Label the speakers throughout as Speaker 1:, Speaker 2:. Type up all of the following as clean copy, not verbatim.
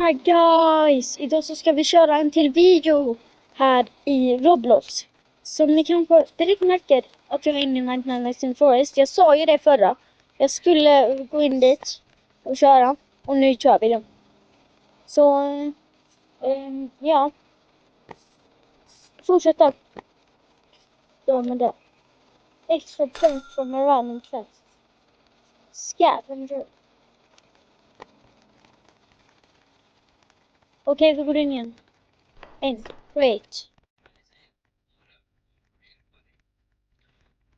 Speaker 1: Hi guys! Idag så ska vi köra en till video här i Roblox. Som ni kanske direkt märker att jag är inne i 99 Nights in Forest. Jag sa ju det förra. Jag skulle gå in dit och köra. Och nu kör vi det. Så, ja. Fortsätta. Då med det. Extra points from a random chest. Scavenger. Okej, vi går in igen. Great.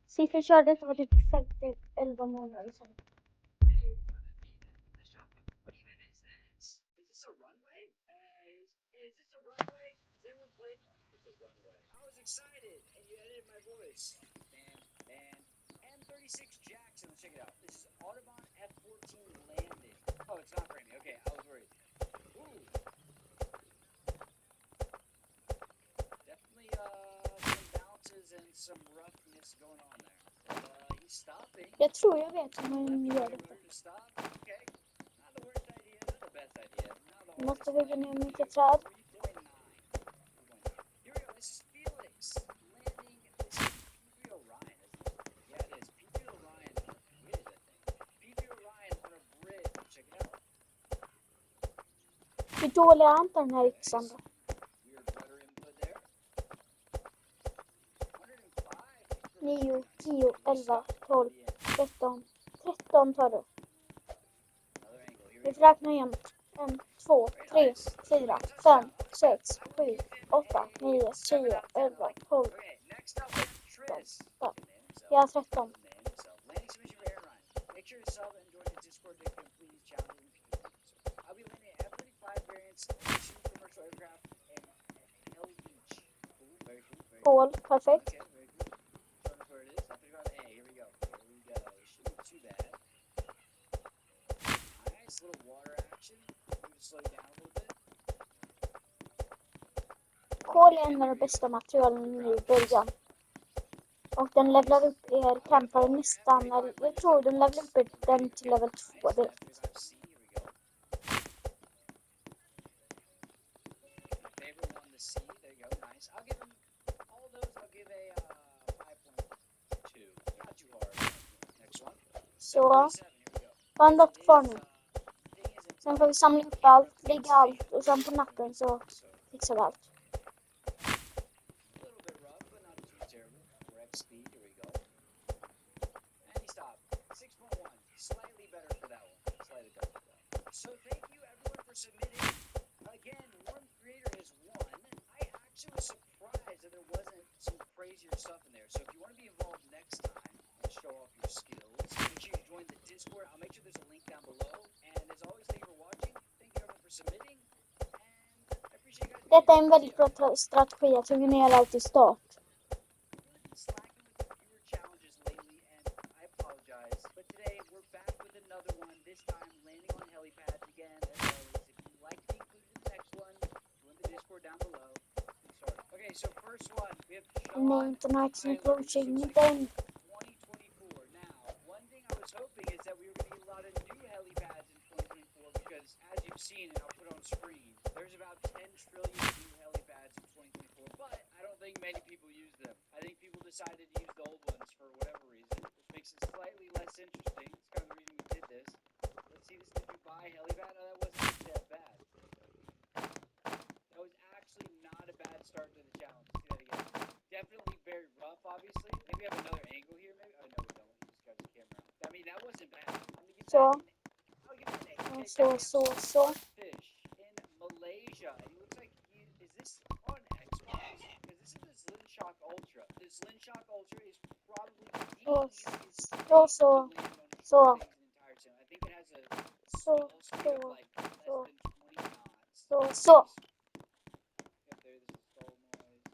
Speaker 1: Sist jag körde så var det exakt 11 månader sedan.
Speaker 2: Excited, and you edited my voice. M36 Jackson, let's check it out. This is Audubon F-14 landing. Oh, it's not framing. Okay, I was worried. Ooh. Definitely some bounces and some roughness going on there. But he's stopping.
Speaker 1: Jag tror jag vet hur man gör det.
Speaker 2: Okay. Not the worst idea, not the best idea.
Speaker 1: Jag måste hugga ner mycket träd.
Speaker 2: Here we go, this is Felix landing. This is PV Orion, isn't it? Yeah, it is. PV Orion. Where is that thing? PV Orion on a bridge. Check it out.
Speaker 1: Hur dålig är inte den här yxan då?
Speaker 2: Weird rudder input there. 105.
Speaker 1: 9, 10, 11, 12, 13. 13 tar du.
Speaker 2: Another angle. Here we
Speaker 1: Vi
Speaker 2: go.
Speaker 1: får räkna igen. 1, 2, 3, 4, 5, 6, 7, 8, 9, 10, 11, 12.
Speaker 2: Okay, next up we have Tris.
Speaker 1: Ja. Jag har 13.
Speaker 2: Landing submission for air run. Make sure to sub and join the Discord to complete challenge. I'll be landing F-35 variants, 2 commercial aircraft, and heli each. Cool, very cool, very cool.
Speaker 1: Paul, perfekt.
Speaker 2: Okay, very cool. Show us where it is. F-35A, here we go. Here we go. Shouldn't be too bad. Nice little water action. I'm going to slow you down a little bit.
Speaker 1: Kol är en av de bästa materialen i början. Och den levlar upp er campare nästan. Jag tror den levlar upp den till level 2 direkt.
Speaker 2: F-35C, here we go. My favorite one, the C. There you go. Nice. I'll give them all those. I'll give a 5.2. Not too hard. Next one.
Speaker 1: Så,
Speaker 2: 37. Here we go.
Speaker 1: bara något kvar nu.
Speaker 2: Thing is,
Speaker 1: Sen får vi samla upp allt, lägga allt och sen på natten så fixar vi allt.
Speaker 2: a little bit rough, but not too terrible. We're at speed. Here we go. And he stopped. 6.1. Slightly better for that one. Slightly better for that one. So thank you everyone for submitting. Again, one creator has won. I actually was surprised that there wasn't some crazier stuff in there. So if you want to be involved next time and show off your skills, make sure you join the Discord. I'll make sure there's a link down below. And as always, thank you for watching. Thank you everyone for submitting. And I appreciate you guys.
Speaker 1: Detta är en väldigt bra strategi att hugga ner allt i start.
Speaker 2: Really been slacking with the fewer challenges lately, and I apologize. But today we're back with another one. This time landing on helipads again. As always, if you'd like to be included in the next one, join the Discord down below. Okay, so first one we have Sean
Speaker 1: 99 approaching
Speaker 2: Island,
Speaker 1: then.
Speaker 2: 2024. Now, one thing I was hoping is that we were going to get a lot of new helipads in 2024 because, as you've seen, and I'll put on screen, there's about 10 trillion new helipads in 2024. But I don't think many people use them. I think people decided to use the old ones for whatever reason, which makes it slightly less interesting. It's kind of the reason we did this. Let's see this. Did you buy helipad? Oh, that wasn't actually that bad. That was actually not a bad start to the challenge. Let's do that again. Definitely very rough, obviously. Maybe we have another angle here, maybe? Oh, no, we don't. We just got the camera out. I mean, that wasn't bad. I'm gonna give
Speaker 1: So.
Speaker 2: that I'll give it an 8. Okay,
Speaker 1: So,
Speaker 2: now we have
Speaker 1: so, so.
Speaker 2: Fish in Malaysia. And he looks like is this on Xbox? Because this is the Slinshock Ultra. The Slinshock Ultra is probably the easiest thing to land on short things in the entire sim. I think it has a stall speed of like less than 20 knots.
Speaker 1: Så.
Speaker 2: Yep, there, this is stall noise.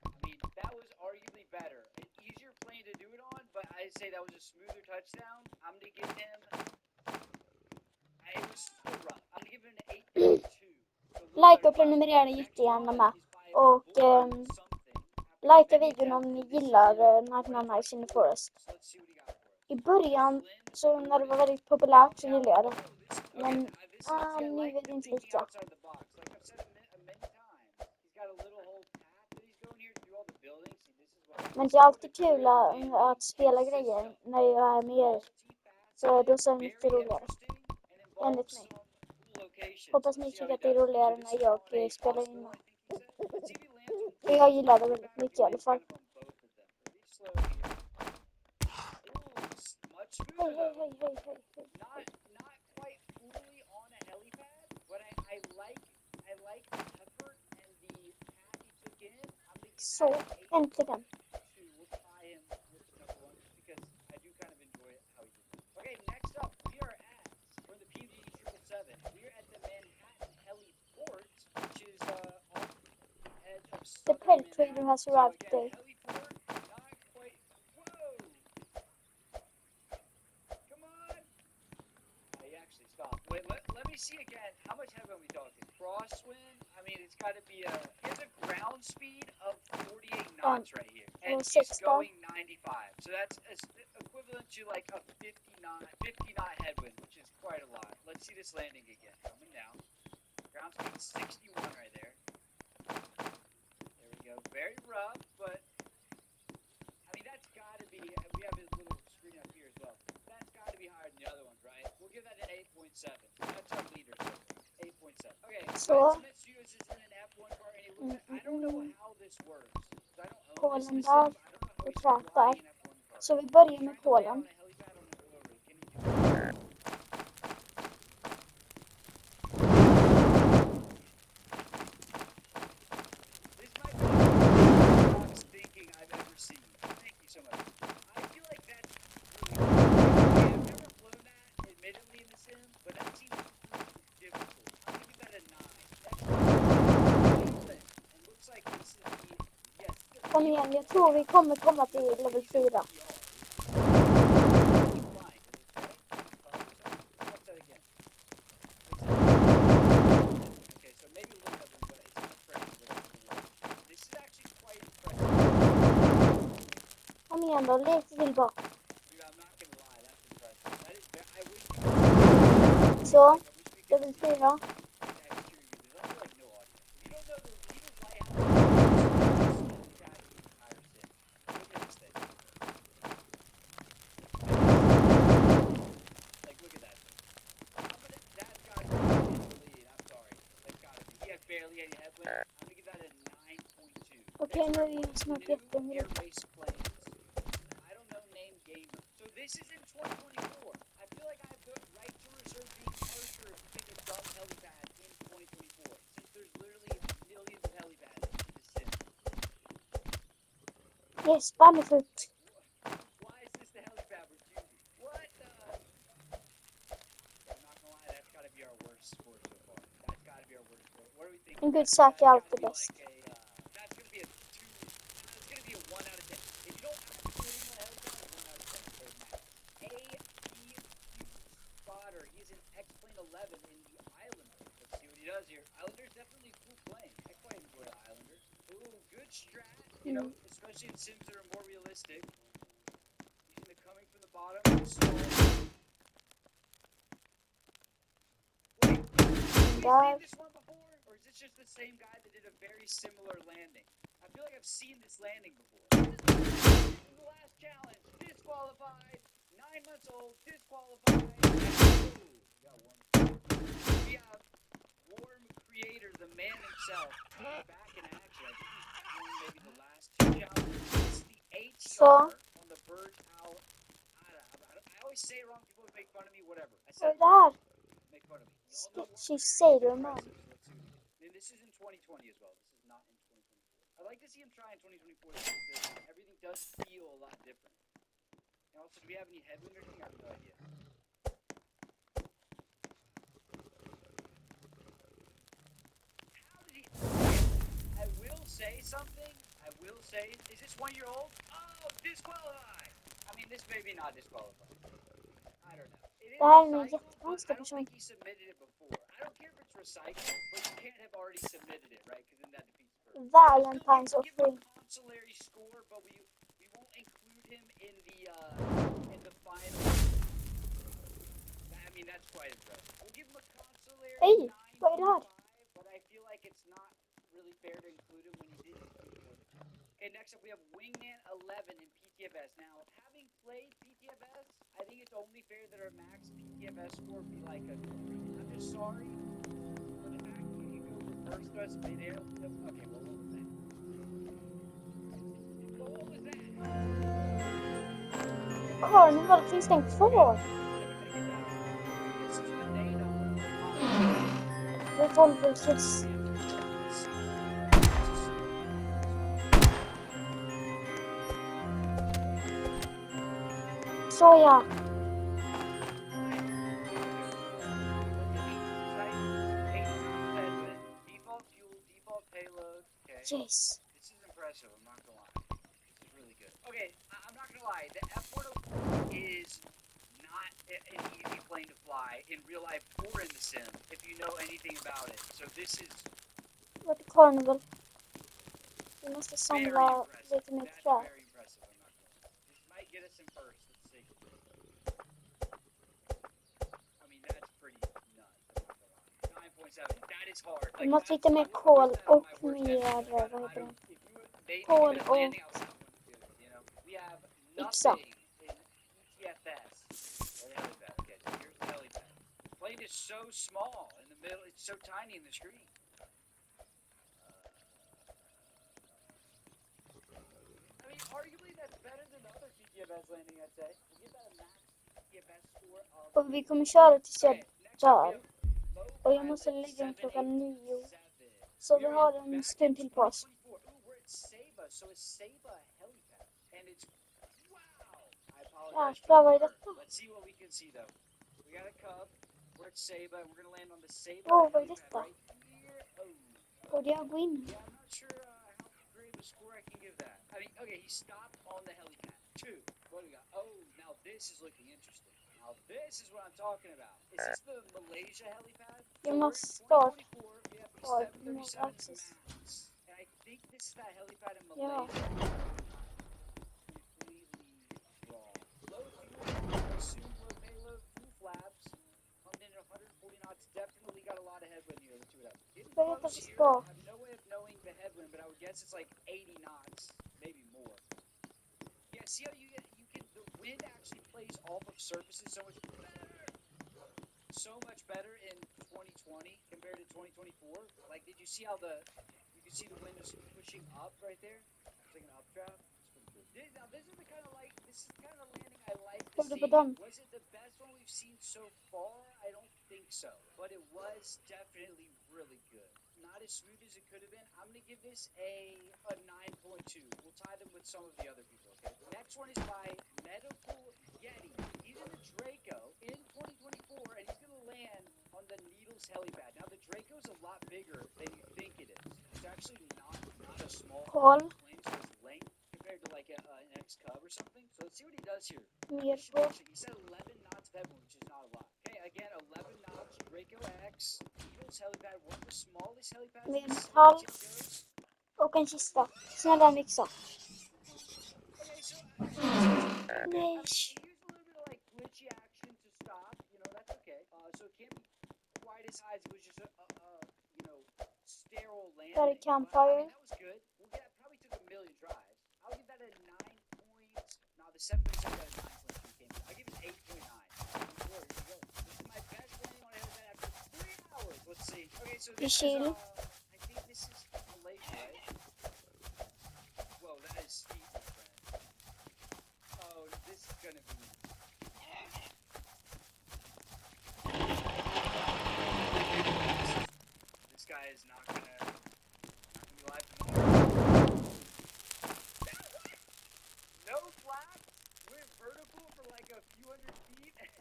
Speaker 2: I mean, that was arguably better. An easier plane to do it on, but I'd say that was a smoother touchdown. I'm gonna give him. It was still rough. I'm gonna give him an 8.2.
Speaker 1: Like och prenumerera jättegärna med. Och likea videon om ni gillar 99 Nights in the Forest.
Speaker 2: So let's see what he got for us.
Speaker 1: I början, så när det var väldigt populärt så gillade jag det. Men
Speaker 2: see, I
Speaker 1: Nu
Speaker 2: like
Speaker 1: är det
Speaker 2: him
Speaker 1: inte
Speaker 2: thinking
Speaker 1: lika.
Speaker 2: outside the box. Like I've said many times, he's got a little whole path that he's going here through all the buildings. See, this is what
Speaker 1: Men det är alltid kul att spela grejer när jag är med er. Så då så är det mycket roligare. Enligt mig. Hoppas ni tycker att det är roligare när jag spelar in. För jag gillar det väldigt mycket i alla fall. Hej, hej, hej, hej, hej, hej.
Speaker 2: Not quite fully on a helipad, but I like the effort and the path he took in. I'm gonna give
Speaker 1: Så,
Speaker 2: that an 8.2.
Speaker 1: äntligen.
Speaker 2: We'll tie him with the number one just because I do kind of enjoy how he did that. Okay, next up we are at from the PG 777. We are at the Manhattan Heliport, which is off the edge of
Speaker 1: The
Speaker 2: southern
Speaker 1: Pelt Trader
Speaker 2: Manhattan.
Speaker 1: has
Speaker 2: So
Speaker 1: arrived
Speaker 2: again,
Speaker 1: today.
Speaker 2: heliport, not quite. Whoa! Come on! He actually stopped. Wait, let me see again. How much headwind we talking? Crosswind? I mean, it's got to be he has a ground speed of 48 knots right here. And he's going 95. So that's equivalent to like a 50 knot headwind, which is quite a lot. Let's see this landing again. Coming down. Ground speed 61 right there. There we go. Very rough, but I mean, that's got to be, we have his little screen up here as well. That's got to be higher than the other ones, right? We'll give that an 8.7. That's our leader so far. 8.7. Okay,
Speaker 1: Så.
Speaker 2: Smith Studios is in an F1 car, and he looks at, I don't know how this works. I don't own
Speaker 1: Polen
Speaker 2: this
Speaker 1: där
Speaker 2: system. I don't know how
Speaker 1: och
Speaker 2: he's
Speaker 1: trätar.
Speaker 2: flying an F1 car.
Speaker 1: Så vi börjar
Speaker 2: He's
Speaker 1: med
Speaker 2: trying to lay
Speaker 1: Polen.
Speaker 2: on a helipad on an oil rig. Can he do that? This might be the most thinking I've ever seen. Thank you so much. I feel like that's really cool. I've never flown that, admittedly, in the sim, but that seems really difficult. I'm gonna give that a 9. Next up, and looks like this is the yes.
Speaker 1: Kom igen, jag tror vi kommer komma till level 4.
Speaker 2: Okay, so maybe a little bit, but it's not crazy. This is actually quite impressive.
Speaker 1: Kom igen då, lite till bara.
Speaker 2: Dude, I'm not gonna lie, that's impressive. That is, I wish.
Speaker 1: Så, level 4.
Speaker 2: Barely any headwind. I'm gonna give that a 9.2.
Speaker 1: Okej, nu är jag snart jättehungrig.
Speaker 2: Air-based planes. I don't know name gamer. So this is in 2024. I feel like I have the right to reserve being harsher if you pick a dumb helipad in 2024, since there's literally millions of helipads in this sim.
Speaker 1: Yes, Bannerfoot.
Speaker 2: Why is this the helipad we're choosing? What the? I'm not gonna lie, that's gotta be our worst score so far. That's gotta be our worst score. What do we think?
Speaker 1: En good sack är alltid bäst.
Speaker 2: That's gonna be a 2. That's gonna be a 1 out of 10. If you don't actually win a helipad, 1 out of 10. A.P. Spotter. He's an X-Plane 11 in the Islander. Let's see what he does here. Islander's definitely a cool plane. I quite enjoy the Islander. Ooh, good strat. You know, especially in sims that are more realistic. Using the coming from the bottom. Wait, have you seen this one before? Or is this just the same guy that did a very similar landing? I feel like I've seen this landing before. This is the last challenge. Disqualified. 9 months old. Disqualified. Ooh, got one. We have Warm Creator, the man himself, back in action. I think he's won maybe the last 2 challenges. This is the 8-star on the Bird Owl. I always say it wrong. People would make fun of me. Whatever. I said it wrong. Make fun of me.
Speaker 1: She's Sailor Man.
Speaker 2: And this is in 2020 as well. This is not in 2024. I'd like to see him try in 2024 because everything does feel a lot different. And also, do we have any headwind or anything? I have no idea. How did he? I will say something. I will say, is this 1-year-old? Oh, disqualified. I mean, this may be not disqualified. I don't know.
Speaker 1: Det här är en jättekonstig person.
Speaker 2: I don't think he submitted it before. I don't care if it's recycled, but you can't have already submitted it, right? Because then that defeats the purpose.
Speaker 1: Valentine's of
Speaker 2: Give him a consolatory score, but we won't include him in the final. I mean, mean, that's quite impressive. We'll give him a consolary
Speaker 1: Hey,
Speaker 2: 9.5,
Speaker 1: vad är det här?
Speaker 2: but I feel like it's not really fair to include him when he didn't include him. Okay, next up we have Wingman 11 in PTFS. Now, having played PTFS, I think it's only fair that our max PTFS score be like a 3. I'm just sorry for the fact that you can go reverse thrust midair. Okay, well, what was that? Well, what was that?
Speaker 1: Carnival, finns den kvar?
Speaker 2: This is the NATO.
Speaker 1: Revolver Kids. Så ja.
Speaker 2: Default fuel, default payload. Okay.
Speaker 1: Yes.
Speaker 2: This is impressive, I'm not gonna lie. This is really good. Okay, I'm not gonna lie. The F-104 is not an easy plane to fly in real life or in the sim, if you know anything about it. So this is
Speaker 1: Vart är Carnival? Vi måste
Speaker 2: very
Speaker 1: samla
Speaker 2: impressive.
Speaker 1: lite mer
Speaker 2: That's
Speaker 1: trä.
Speaker 2: very impressive, I'm not gonna lie. This might get us in first. Let's see. I mean, that's pretty nuts, I'm not gonna lie. 9.7. That is hard.
Speaker 1: Vi måste hitta mer kol och mer, vad heter det? Kol och
Speaker 2: We have
Speaker 1: yxa.
Speaker 2: nothing in ETFS. Okay, so here's the helipad. The plane is so small in the middle. It's so tiny in the screen. I mean, arguably that's better than other PTFS landing, I'd say. We'll give that a max PTFS score of.
Speaker 1: Och vi kommer köra tills jag
Speaker 2: Okay, next up we
Speaker 1: dör.
Speaker 2: have low
Speaker 1: Och jag måste
Speaker 2: pilot
Speaker 1: lägga den klockan 9.
Speaker 2: 787.
Speaker 1: Så vi
Speaker 2: We're
Speaker 1: har
Speaker 2: in
Speaker 1: en
Speaker 2: back
Speaker 1: stund
Speaker 2: in
Speaker 1: till på oss.
Speaker 2: 2024. Ooh, we're at Saba, so it's Saba helipad. And it's wow. I apologize
Speaker 1: Jäklar,
Speaker 2: for
Speaker 1: vad är
Speaker 2: the
Speaker 1: detta?
Speaker 2: Let's see what we can see though. We got a Cub. We're at Saba. We're gonna land on the Saba
Speaker 1: Åh, vad är
Speaker 2: helipad
Speaker 1: detta?
Speaker 2: right here. Oh.
Speaker 1: Borde jag gå in?
Speaker 2: Yeah, I'm not sure how great of a score I can give that. I mean, okay, he stopped on the helipad. 2. What do we got? Oh, now this is looking interesting. Now this is what I'm talking about. Is this the Malaysia helipad?
Speaker 1: You
Speaker 2: So we're
Speaker 1: must
Speaker 2: in
Speaker 1: start
Speaker 2: 2024. We have the
Speaker 1: hard
Speaker 2: 737
Speaker 1: access.
Speaker 2: Max. And I think this is that helipad in
Speaker 1: Ja.
Speaker 2: Malaysia. Completely wrong. Low fuel, assumed low payload, full flaps. Coming in at 140 knots. Definitely got a lot of headwind here. Let's see what happens. Getting
Speaker 1: Vad heter
Speaker 2: close
Speaker 1: det
Speaker 2: here.
Speaker 1: ska?
Speaker 2: I have no way of knowing the headwind, but I would guess it's like 80 knots, maybe more. Yeah, see how you can the wind actually plays off of surfaces so much better. So much better in 2020 compared to 2024. Like, did you see how you can see the wind is pushing up right there? It's like an updraft. It's pretty cool. Now this is the kind of landing I like to
Speaker 1: Hur
Speaker 2: see.
Speaker 1: på dem?
Speaker 2: Was it the best one we've seen so far? I don't think so, but it was definitely really good. Not as smooth as it could have been. I'm gonna give this a 9.2. We'll tie them with some of the other people. Okay. Next one is by Medical Yeti. He's in the Draco in 2024, and he's gonna land on the Needles helipad. Now the Draco is a lot bigger than you think it is. It's actually not a small
Speaker 1: Kol.
Speaker 2: plane, so its length compared to like an X Cub or something. So let's see what he does here.
Speaker 1: Mer på.
Speaker 2: He said 11 knots of headwind, which is not a lot. Okay, again, 11 knots, Draco X, Needles helipad, one of the smallest helipads
Speaker 1: Med
Speaker 2: in the
Speaker 1: metall
Speaker 2: goes.
Speaker 1: och en kista. Snälla mixa.
Speaker 2: Okay, so
Speaker 1: Nej.
Speaker 2: he used a little bit of like glitchy action to stop. You know, that's okay. So it can't be quite as high as it was just sterile landing.
Speaker 1: Där är
Speaker 2: But, I
Speaker 1: campfire.
Speaker 2: mean, that was good. Probably took a million tries. I'll give that a 9 points. No, the 737 got a 9.3 came. I'll give it 8.9. Here you go. This is my best landing on a helipad after 3 hours. Let's see. Okay, so this is I think this is Malaysia, right? Whoa, that is steep, my friend. Oh, this is gonna be. This guy is not gonna be live tomorrow. No flap. We're vertical for like a few hundred feet. It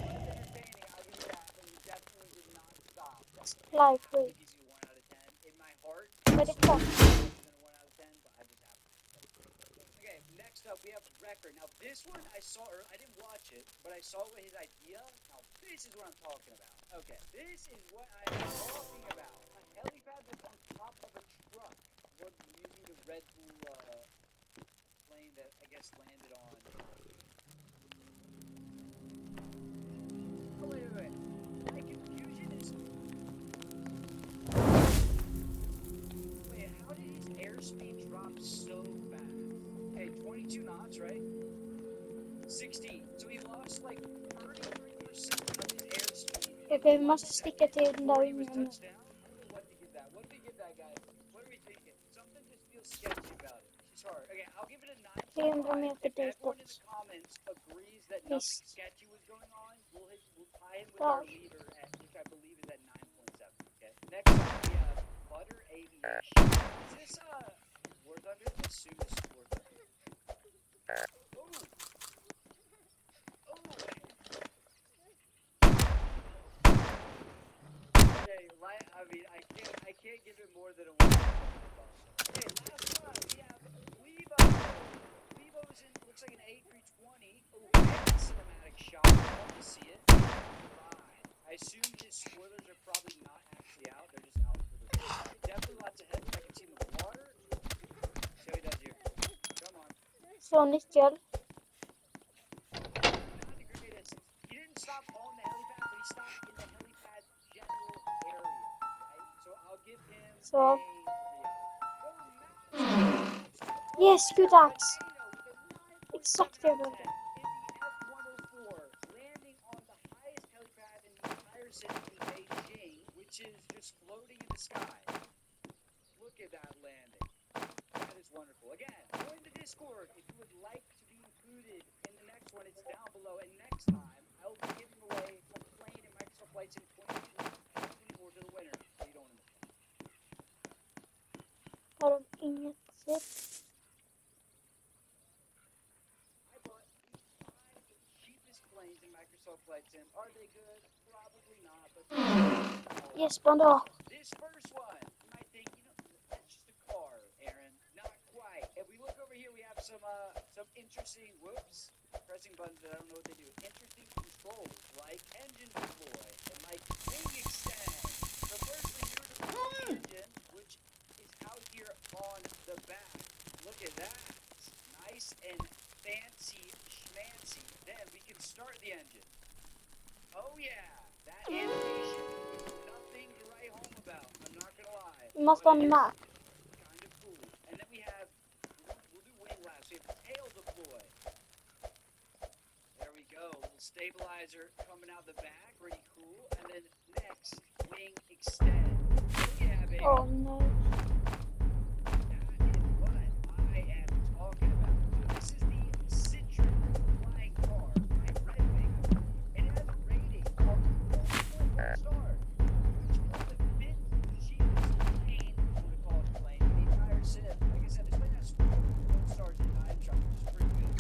Speaker 2: was entertaining. I'll give you that, but we definitely did not stop.
Speaker 1: Supply
Speaker 2: I
Speaker 1: free.
Speaker 2: gives you 1 out of 10. In my heart,
Speaker 1: Vad är detta?
Speaker 2: than a 1 out of 10, but I just have to. Okay, next up we have Record. Now this one I saw, I didn't watch it, but I saw his idea. Now this is what I'm talking about. Okay, this is what I'm talking about. A helipad that's on top of a truck. What using the Red Bull plane that I guess landed on Oh, wait. My confusion is. Wait, how did his airspeed drop so fast? Okay, 22 knots, right? 16. So he lost like 33% of his airspeed in
Speaker 1: Okej, vi
Speaker 2: 1
Speaker 1: måste sticka
Speaker 2: second
Speaker 1: till den
Speaker 2: before
Speaker 1: där
Speaker 2: he was
Speaker 1: ungen nu.
Speaker 2: touched down. I don't know what to give that. What do we give that, guys? What are we thinking? Something just feels sketchy about it. She's hard. Okay, I'll give it a
Speaker 1: 300
Speaker 2: 9.5.
Speaker 1: meter
Speaker 2: If everyone in
Speaker 1: ditåt.
Speaker 2: the comments agrees that nothing
Speaker 1: Visst.
Speaker 2: sketchy was going on, we'll tie him with
Speaker 1: Där.
Speaker 2: our leader, at, which I believe is at 9.7. Okay. Next up, we have Butter Aviation. Is this War Thunder? I assume this is War Thunder. Ooh. Ooh. Okay, I mean, I can't give it more than a 1. That's awesome. Okay, last one we have Lebo. Lebo's in looks like an A320. Oh, and cinematic shot. Love to see it. 5. I assume his spoilers are probably not actually out. They're just out for the ride. Definitely lots of heads. I can see him in the water. See how he does here. Come on.
Speaker 1: Så nyckel.
Speaker 2: Not the greatest. He didn't stop on the helipad, but he stopped in the helipad general area, right? So I'll give him
Speaker 1: Så.
Speaker 2: a 3.
Speaker 1: Yes, good axe. Exakt det jag
Speaker 2: In
Speaker 1: behövde.
Speaker 2: the F-104, landing on the highest helipad in the entire city in Beijing, which is just floating in the sky. Look at that landing. That is wonderful. Again, join the Discord if you would like to be included in the next one. It's down below. And next time, I will be giving away a plane in Microsoft Flight Sim 2024 to the winner. What are you doing in this?
Speaker 1: Har de inget sätt?
Speaker 2: I bought the 5 cheapest planes in Microsoft Flight Sim. Are they good? Probably not, but
Speaker 1: Yes, bandage.
Speaker 2: this first one, you might think, that's just a car, Aaron. Not quite. If we look over here, we have some interesting, pressing buttons that I don't know what they do. Interesting controls, like engine deploy and like wing extend. So firstly, here's a engine, which is out here on the back. Look at that. Nice and fancy schmancy. Then we can start the engine. Oh yeah, that animation was nothing to write home about. I'm not gonna lie.
Speaker 1: Vi måste ha en map.
Speaker 2: Kind of cool. And then we have, we'll do wing laps. We have tail deploy. There we go. Little stabilizer coming out the back, pretty cool. And then next, wing extend. Oh yeah, baby.
Speaker 1: Oh no.
Speaker 2: That is what I am talking about. So this is the Citroen flying car by Red Wing. It has a rating of 4.1 stars, which for the 5th cheapest plane, if you want to call it a plane, in the entire sim. Like I said, this plane has 4.1 stars in Time Truck, which is pretty good.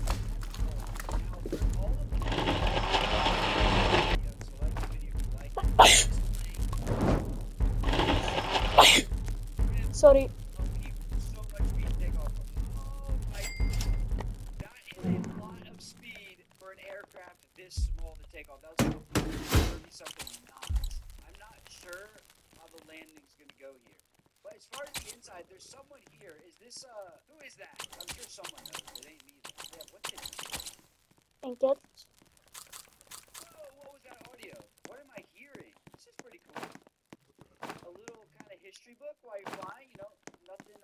Speaker 2: Now, for all of the video, select the video if you like it.
Speaker 1: Sorry.
Speaker 2: So much speed to take off. Oh my. That is a lot of speed for an aircraft this small to take off. That was like 30-something knots. I'm not sure how the landing's gonna go here. But as far as the inside, there's someone here. Is this who is that? I'm sure someone knows. It ain't me though. Yeah, what's it?
Speaker 1: Enkelt.
Speaker 2: Whoa, what was that audio? What am I hearing? This is pretty cool. A little kind of history book while you're flying, nothing,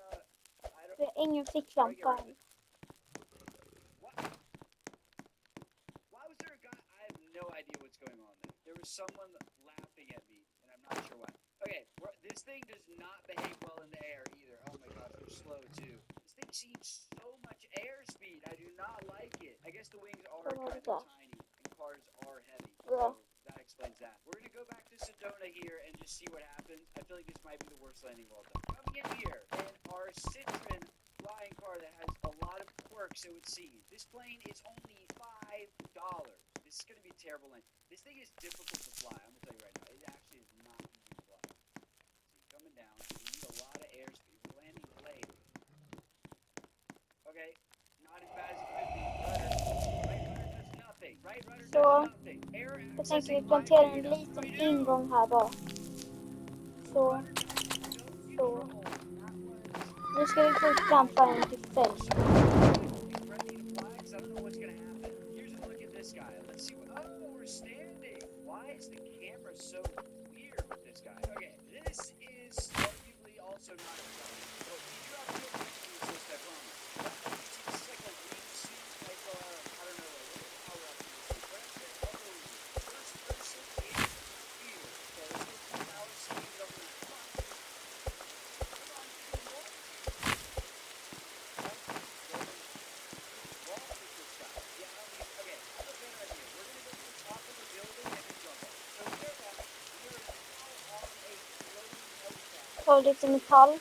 Speaker 2: I don't...
Speaker 1: Det är ingen ficklampa än.
Speaker 2: What? Why was there a guy? I have no idea what's going on there. There was someone laughing at me, and I'm not sure why. Okay, this thing does not behave well in the air either. Oh my gosh, they're slow too. This thing seems so much airspeed. I do not like it. I guess the wings are kind of tiny, and cars are heavy. So that explains that. We're gonna go back to Sedona here and just see what happens. I feel like this might be the worst landing of all time. Coming in here, in our Citroen flying car that has a lot of quirks, it would seem. This plane is only $5. This is gonna be a terrible landing. This thing is difficult to fly. I'm gonna tell you right now. It actually is not easy to fly. See, coming down. We need a lot of airspeed. We're landing late. Okay, not as bad as it could be. Rudder. Right rudder does nothing. Right rudder does nothing. Air
Speaker 1: Jag tänker vi
Speaker 2: accessing
Speaker 1: planterar en
Speaker 2: data.
Speaker 1: liten ingång här bara. Så. Så. Nu ska vi få upp damparen till 5.
Speaker 2: I don't know what's gonna happen. Here's a look at this guy. Let's see what. Oh, we're is the camera so weird with this guy? Okay, this is arguably also not a plane. But we do have to use this, I promise. This is like a wingsuit type of, I don't know, like a power up wingsuit. But first person is here. Okay, let's go full power, see if we get over there. Come on. Come on, two more. What's wrong with this guy? Yeah, I don't even, okay, I have a better idea. We're going to go to the top of the building and then jump off. So we are at, we are now on a floating helipad.
Speaker 1: Ta lite metall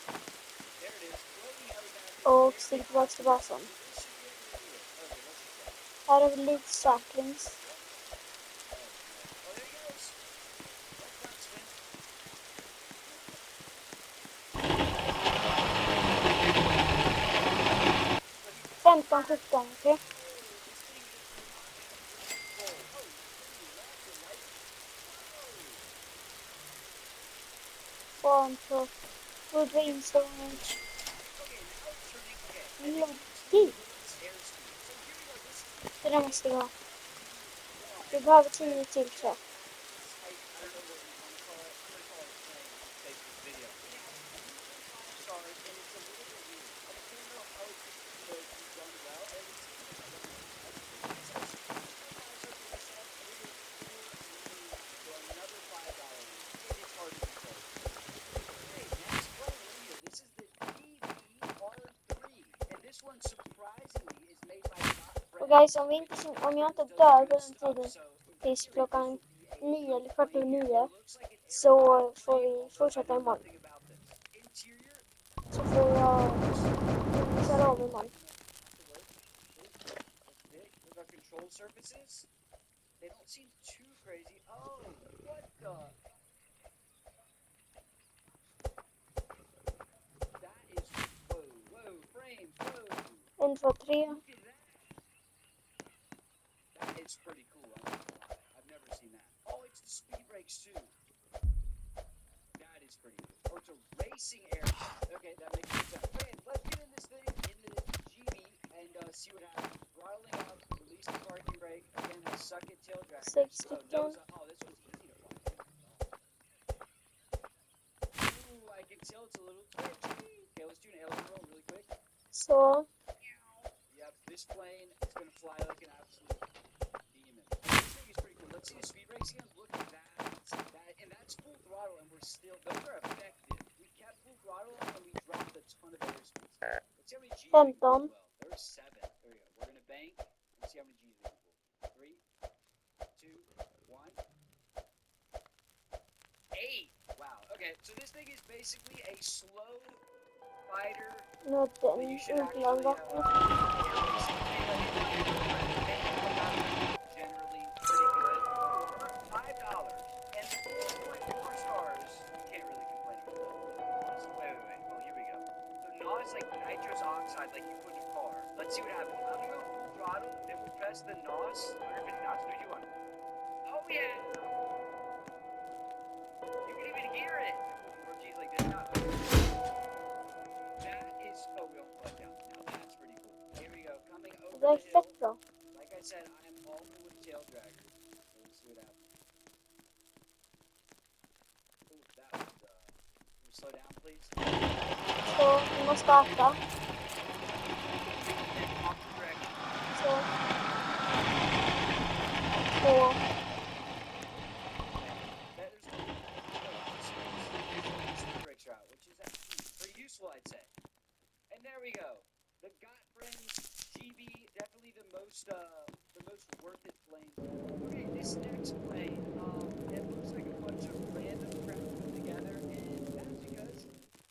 Speaker 2: There it is, floating helipad.
Speaker 1: och
Speaker 2: It's
Speaker 1: stick
Speaker 2: very
Speaker 1: tillbaka till basen.
Speaker 2: so this should be able to do it. Okay, let's check.
Speaker 1: Här har vi lite saplings.
Speaker 2: Oh, no. Oh, there he goes. Like that, Swin.
Speaker 1: 15, 17, okej. One, two, good range. Lång tid. Det där måste vi ha. Vi behöver 10 till, tror jag. Och guys, om jag inte dör på den tiden tills klockan 9 eller 49 så får vi fortsätta imorgon. Så får jag köra av imorgon.
Speaker 2: Control surfaces. They don't seem too crazy. Oh, what the? That is whoa, frame, whoa.
Speaker 1: 1, 2, 3.
Speaker 2: Look at that. That is pretty cool. I'm not gonna lie. I've never seen that. Oh, it's the speed brakes too. That is pretty cool. Oh, it's a racing aircraft. Okay, that makes sense. Okay, let's get in this thing in the GB and see what happens. Throttling up, release the parking brake. Again, the suck it tail drag.
Speaker 1: 6
Speaker 2: Oh,
Speaker 1: stycken.
Speaker 2: oh, this one's easy to fly. Ooh, I can tell it's a little twitchy. Okay, let's do an aileron roll really quick.
Speaker 1: Så.
Speaker 2: Yep, this plane is gonna fly like an absolute demon. This thing is pretty cool. Let's see the speed brakes again. Look at that. And that's full throttle, and we're still, those are effective. We kept full throttle, and we dropped a ton of airspeed. Let's see how many G's we can pull. Well, there were 7. There we go. We're gonna bank. Let's see how many G's we can pull. 3, 2, 1. 8. Wow. Okay, so this thing is basically a slow fighter.
Speaker 1: Nu
Speaker 2: That you should actually generally pretty good. $5 and 4.4 stars. You can't really complain about that. Wait. Oh, here we go. So NOS like nitrous oxide, like you put in a car. Let's see what happens. I'm gonna go full throttle, then we'll press the NOS. 150 knots. 3, 2, 1. Oh yeah. You can even hear it. Or geez, like this. Not oh, we almost let down. Now that's pretty cool. Here we go, coming over
Speaker 1: det är
Speaker 2: the hill.
Speaker 1: fett bra.
Speaker 2: Like I said, I am all for with tail draggers. So let's see what happens. Ooh, that was, can we slow down, please?
Speaker 1: Så vi måste starta.
Speaker 2: And off the direction.
Speaker 1: Så. 2.
Speaker 2: Brakes are out, which is actually pretty useful, I'd say. And there we go. The Got Friends GB, definitely the most worth it plane. Okay, this next plane, it looks like a bunch of random crap put together, and that's because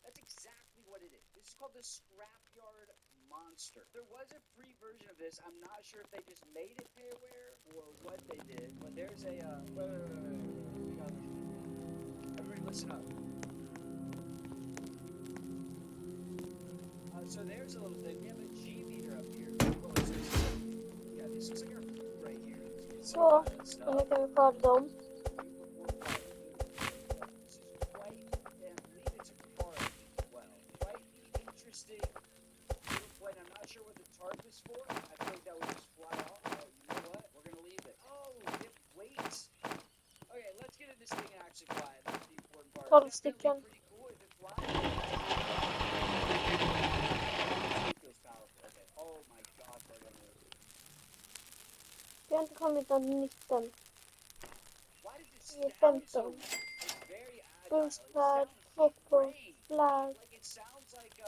Speaker 2: that's exactly what it is. This is called the Scrapyard Monster. There was a free version of this. I'm not sure if they just made it payware or what they did, but there's a wait. Everybody listen up. So there's a little thing. We have a G meter up here. Oh, yeah, this looks like our right here.
Speaker 1: Så. Och nu kan vi kolla dem.
Speaker 2: This is quite, and I believe it's a car engine as well. Quite interesting little plane. I'm not sure what the tarp is for. I think that would just fly off. Oh, you know what? We're gonna leave it. Oh, it waits. Okay,
Speaker 1: 12
Speaker 2: definitely
Speaker 1: stycken.
Speaker 2: pretty cool if it flies. It feels powerful. Okay. Oh my gosh, we're gonna lose.
Speaker 1: Det har inte kommit något nytt än.
Speaker 2: Why does it
Speaker 1: Det är
Speaker 2: sound so
Speaker 1: 15.
Speaker 2: weak? It's very agile. It
Speaker 1: Bunspad,
Speaker 2: sounds
Speaker 1: fotboll,
Speaker 2: strange.
Speaker 1: flag.
Speaker 2: Like it sounds like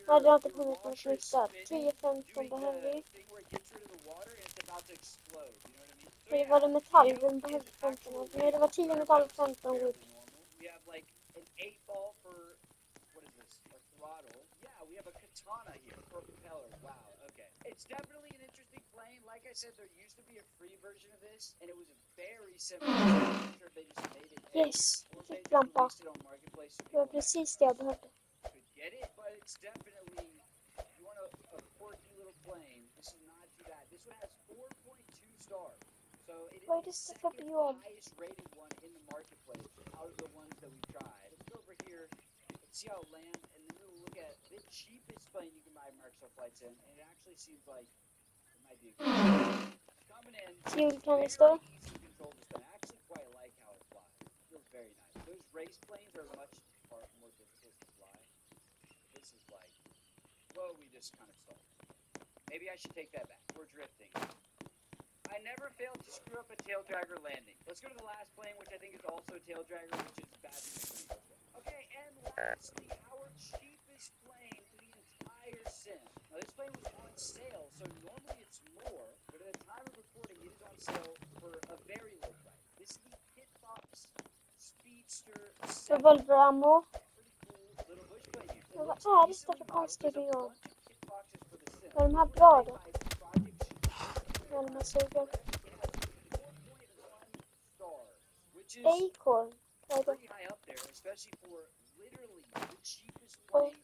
Speaker 1: Nej, det har inte
Speaker 2: your
Speaker 1: kommit något
Speaker 2: washer is
Speaker 1: nytt där.
Speaker 2: spinning,
Speaker 1: 10-15
Speaker 2: doing
Speaker 1: behöver
Speaker 2: the
Speaker 1: vi.
Speaker 2: thing where it gets rid of the water and it's about to explode. You know what I mean? So
Speaker 1: Det var det
Speaker 2: yeah,
Speaker 1: metall,
Speaker 2: you
Speaker 1: den
Speaker 2: is
Speaker 1: behövde
Speaker 2: actual
Speaker 1: 15. Nej, det var 10
Speaker 2: wood.
Speaker 1: metall,
Speaker 2: Seems
Speaker 1: 15 wood.
Speaker 2: fairly normal. We have like an 8-ball for what is this? A throttle. Yeah, we have a katana here for a propeller. Wow. Okay. It's definitely an interesting plane. Like I said, there used to be a free version of this, and it was very simple. I'm sure they just made it paid,
Speaker 1: Yes,
Speaker 2: or they just
Speaker 1: ficklampa.
Speaker 2: released it on marketplace so
Speaker 1: Det var
Speaker 2: people
Speaker 1: precis det jag behövde.
Speaker 2: could get it. But it's definitely, if you want a quirky little plane, this is not too bad. This one has 4.2 stars. So it
Speaker 1: Vad är
Speaker 2: is
Speaker 1: det
Speaker 2: the
Speaker 1: för
Speaker 2: second
Speaker 1: biom?
Speaker 2: highest rated one in the marketplace out of the ones that we've tried. Let's go over here and see how it lands, and then we'll look at the cheapest plane you can buy Microsoft flights in, and it actually seems like it might be a good one. Coming in, very
Speaker 1: Fuelkanister.
Speaker 2: easy to control this plane. I actually quite like how it flies. It feels very nice. Those race planes are much more difficult to fly. This is like, whoa, we just kind of stalled. Maybe I should take that back. We're drifting. I never failed to screw up a tail dragger landing. Let's go to the last plane, which I think is also a tail dragger, which is bad news for me. Okay, and lastly, our cheapest plane for the entire sim. Now, this plane was on sale, so normally it's more, but at the time of recording, it is on sale for a very low price. This is the Pitbox Speedster 7.
Speaker 1: Revolver ammo.
Speaker 2: Pretty cool little bush plane here. It
Speaker 1: Men vad
Speaker 2: looks
Speaker 1: är det
Speaker 2: decently
Speaker 1: för
Speaker 2: modeled.
Speaker 1: konstig
Speaker 2: There's a
Speaker 1: biom?
Speaker 2: bunch of pitboxes for the sim.
Speaker 1: Är de här
Speaker 2: This
Speaker 1: bra
Speaker 2: was
Speaker 1: då?
Speaker 2: made by Project Sh-
Speaker 1: Ja, de här suger.
Speaker 2: It has 4.1 stars, which is
Speaker 1: Acorn. Vad är det?
Speaker 2: pretty high up there, especially for literally the cheapest plane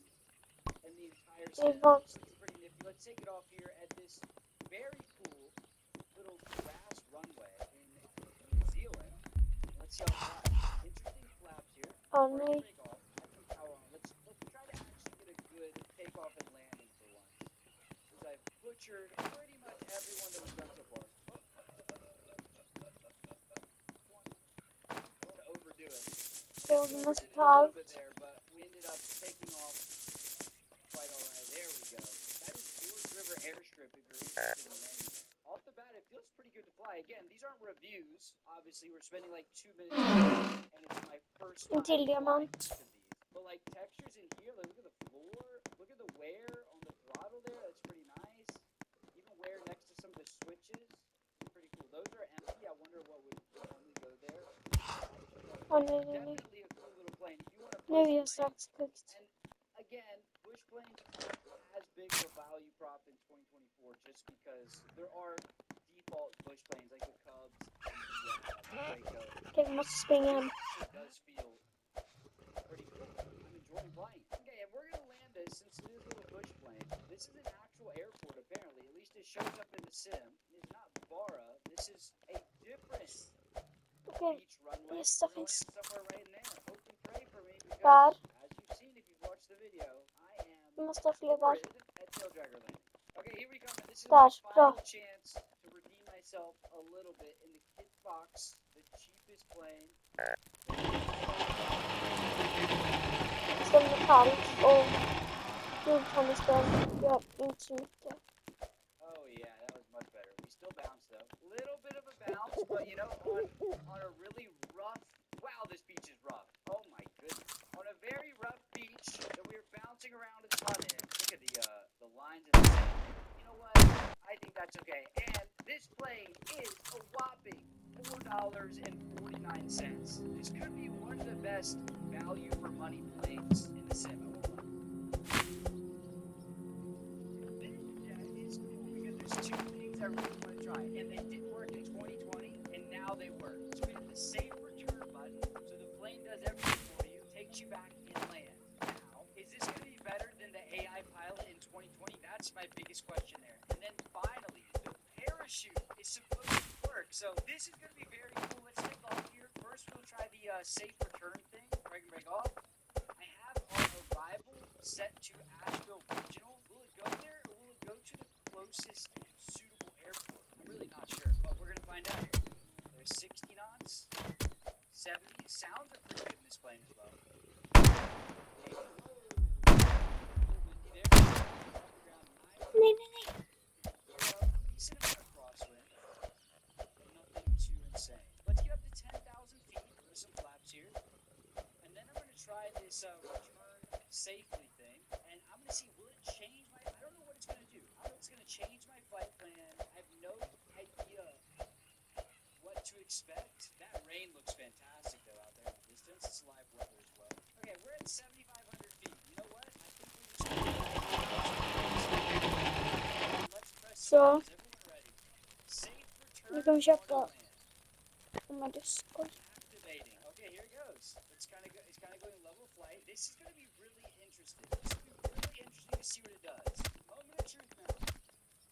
Speaker 2: in the entire
Speaker 1: Det är
Speaker 2: sim.
Speaker 1: van-
Speaker 2: It's pretty nifty. Let's take it off here at this very cool little grass runway in New Zealand. Let's see how it flies. Interesting flaps here.
Speaker 1: Ja,
Speaker 2: Hard to
Speaker 1: nej.
Speaker 2: break off. I can power on. Let's try to actually get a good takeoff and landing for once. Because I've butchered pretty much every one that we've done so far. Don't want to overdo it.
Speaker 1: Det var
Speaker 2: Overdid
Speaker 1: mest
Speaker 2: it a little bit
Speaker 1: allt.
Speaker 2: there, but we ended up taking off quite alright. There we go. That is George River Airstrip if you're interested in landing there. Off the bat, it feels pretty good to fly. Again, these aren't reviews. Obviously, we're spending like 2 minutes and it's my first time
Speaker 1: Till
Speaker 2: flying
Speaker 1: diamant.
Speaker 2: each of these. But like textures in here, like look at the floor, look at the wear on the throttle there. That's pretty nice. Even wear next to some of the switches. Pretty cool. Those are empty. I wonder what would normally go there.
Speaker 1: Ja, nej, nej, nej.
Speaker 2: Definitely a cool little plane. If you want to
Speaker 1: Nu är
Speaker 2: push
Speaker 1: jag strax högt.
Speaker 2: and again, bush planes aren't as big of a value prop in 2024 just because there are default bush planes like the Cubs and the Draco.
Speaker 1: Okej, vi måste springa hem.
Speaker 2: It does feel pretty cool. I'm enjoying flying. Okay, and we're gonna land this since it is a little bush plane. This is an actual airport apparently. At least it shows up in the sim. It's not Bara. This is a different
Speaker 1: Okej,
Speaker 2: beach runway.
Speaker 1: nästa
Speaker 2: We're gonna
Speaker 1: finns.
Speaker 2: land somewhere right in there. Hope and pray for me because
Speaker 1: Där.
Speaker 2: as you've seen if you've watched the video, I am
Speaker 1: Vi måste ha fler där.
Speaker 2: horrid at tail dragger landing. Okay, here we come. And this is
Speaker 1: Där,
Speaker 2: my final
Speaker 1: bra.
Speaker 2: chance to redeem myself a little bit in the kit box, the cheapest plane.
Speaker 1: Som metall och fuelkanister. Gör inte så mycket.
Speaker 2: Oh yeah, that was much better. We still bounced though. Little bit of a bounce, but you know, on a really rough. Wow, this beach is rough. Oh my goodness. On a very rough beach that we were bouncing around a ton in. Look at the lines in the sand. You know what? I think that's okay. And this plane is a whopping $4.49. This could be one of the best value for money planes in the sim. That is cool because there's two things I really want to try, and they didn't work in 2020, and now they work. So we have the safe return button, so the plane does everything for you, takes you back inland. Now, is this going to be better than the AI pilot in 2020? That's my biggest question there. And then finally, the parachute is supposed to work. So this is going to be very cool. Let's take off here. First, we'll try the safe return thing, where I can break off. I have our arrival set to Asheville Regional. Will it go there, or will it go to the closest suitable airport? I'm really not sure, but we're going to find out here. There's 60 knots, 70. Sounds are pretty good in this plane as well. Maybe. Oh, a little windy there. Off the ground nice.
Speaker 1: Nej, nej, nej.
Speaker 2: Decent amount of crosswind, but nothing too insane. Let's get up to 10,000 feet with some flaps here. And then I'm going to try this return safely thing. And I'm going to see, will it change my... I don't know what it's going to do. I don't know if it's going to change my flight plan. I have no idea what to expect. That rain looks fantastic, though, out there in the distance. It's live weather as well. Okay, we're at 7,500 feet. You know what? I think we're just going to... Let's press
Speaker 1: Så,
Speaker 2: start. Is everyone ready? Safe return
Speaker 1: nu kommer vi köpa
Speaker 2: Autoland.
Speaker 1: de här diskor.
Speaker 2: Activating. Okay, here it goes. It's kind of going level flight. This is going to be really interesting. This is going to be really interesting to see what it does. Moment of truth now.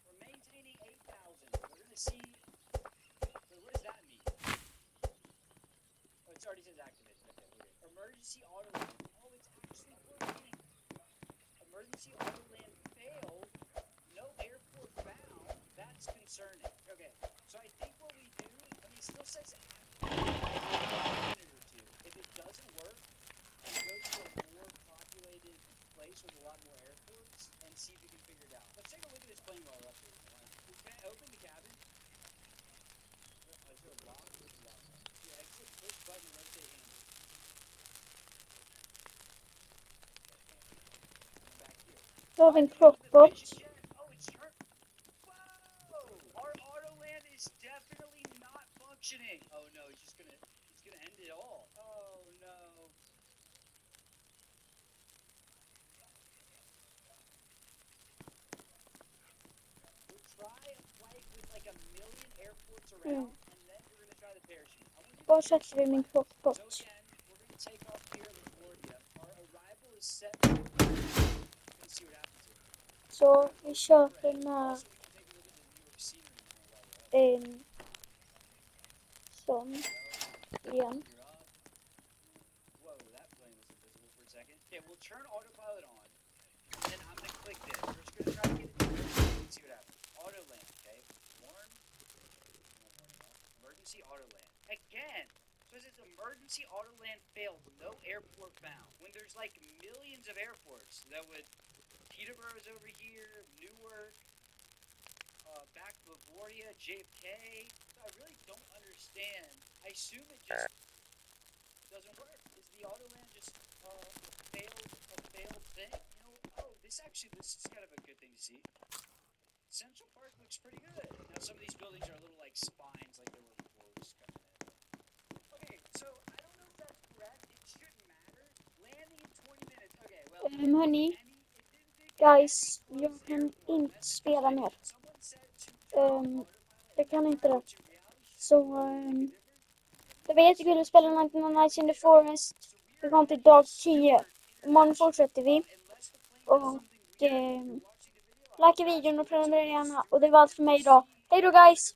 Speaker 2: We're maintaining 8,000. We're going to see. Wait, what does that mean? Oh, it's already says activated. Okay, we're good. Emergency auto land. Oh, it's actually working. Emergency auto land failed. No airport found. That's concerning. Okay, so I think what we do. I mean, it still says if it doesn't work, we go to a more populated place with a lot more airports and see if we can figure it out. Let's take a look at this plane while we're up here. Can I open the cabin? Is there a lock? There's a lock. Yeah, exit, push button, rotate handle. Back here.
Speaker 1: Då har vi en
Speaker 2: The
Speaker 1: crockpot.
Speaker 2: vision jet. Oh, it's turned. Whoa! Our auto land is definitely not functioning. Oh no, he's gonna end it all. Oh no. We'll try a flight with like a million airports around, and then we're gonna try the parachute.
Speaker 1: Var sätter vi min crockpot?
Speaker 2: So again, we're gonna take off here in Florida. Our arrival is set. Let's see what happens here.
Speaker 1: Så vi köper med
Speaker 2: Also, we can take a look at the New York scenery now while we're up.
Speaker 1: en sån igen.
Speaker 2: Whoa, that plane was invisible for a second. Okay, we'll turn autopilot on, and then I'm gonna click this. We're just gonna try to get it to and see what happens. Auto land, okay? Warn. Emergency auto land. Again! So it says emergency auto land failed. No airport found. When there's like millions of airports that would... Peterborough's over here, Newark, back LaGuardia, JFK. I really don't understand. I assume it just doesn't work. Is the Autoland just a failed thing? You know, oh, this is kind of a good thing to see. Central Park looks pretty good. Now some of these buildings are a little like spines, like there were before, which is kind of bad. Okay, so I don't know if that's correct. It shouldn't matter. Landing in 20 minutes. Okay, well,
Speaker 1: Hörni, guys, jag kan inte spela mer. Jag kan inte det. Så det var jättekul att spela Night in the Forest. Vi kom till dag 10. Imorgon fortsätter vi. Och likea videon och prenumerera gärna. Och det var allt för mig idag. Hej då guys!